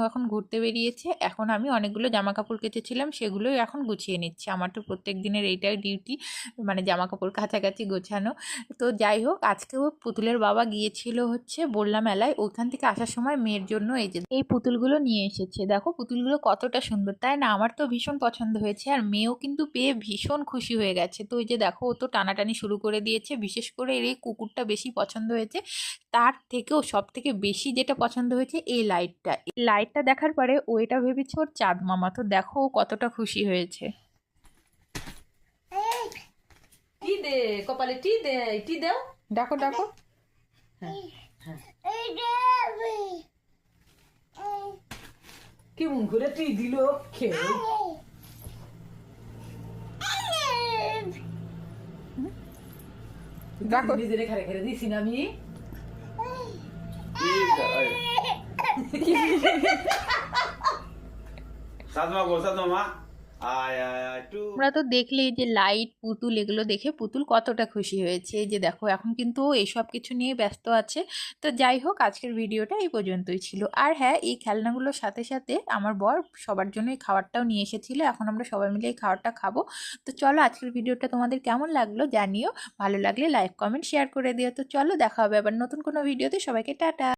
এখন ঘুরতে বেরিয়েছে। এখন আমি অনেকগুলো জামা কাপড় কেচেছিলাম, সেগুলোই এখন গুছিয়ে নিচ্ছি। আমার তো প্রত্যেক দিনের এইটাই ডিউটি, মানে জামা কাপড় কাছাকাছি গোছানো। তো যাই হোক, আজকেও পুতুলের বাবা গিয়েছিল হচ্ছে বললা মেলায়। ওইখান থেকে আসার সময় মেয়ের জন্য এই যে এই পুতুলগুলো নিয়ে এসেছে। দেখো পুতুলগুলো কতটা সুন্দর, তাই না? আমার তো ভীষণ পছন্দ হয়েছে, আর মেয়েও কিন্তু পেয়ে ভীষণ খুশি হয়ে গেছে। তো ওই যে দেখো, ও তো টানাটানি শুরু করে দিয়েছে। বিশেষ করে এর এই কুকুরটা বেশি পছন্দ হয়েছে, তার থেকেও সব থেকে বেশি যেটা পছন্দ হয়েছে এই লাইটটা। এই লাইটটা দেখার পরে ও এটা ভেবেছে ওর চাঁদ মামা। তো দেখো ও কতটা খুশি হয়েছে। টি দে, কপালে টি দে, টি দাও। দেখো দেখো, কেমন করে টি দিল খেয়ে। দেখো। নিজে রেখা রেখে দিছি না আমি। সাতমা গো সাতমা আয় আয় আয় টু তোমরা তো দেখলেই যে লাইট পুতুল, এগুলো দেখে পুতুল কতটা খুশি হয়েছে। এই যে দেখো, এখন কিন্তু ও এইসব কিছু নিয়ে ব্যস্ত আছে। তো যাই হোক, আজকের ভিডিওটা এই পর্যন্তই ছিল। আর হ্যাঁ, এই খেলনাগুলোর সাথে সাথে আমার বর সবার জন্য এই খাবারটাও নিয়ে এসেছিল। এখন আমরা সবাই মিলে এই খাবারটা খাবো। তো চলো, আজকের ভিডিওটা তোমাদের কেমন লাগলো জানিও। ভালো লাগলে লাইক কমেন্ট শেয়ার করে দিও। তো চলো, দেখা হবে আবার নতুন কোনো ভিডিওতে। সবাইকে টাটা।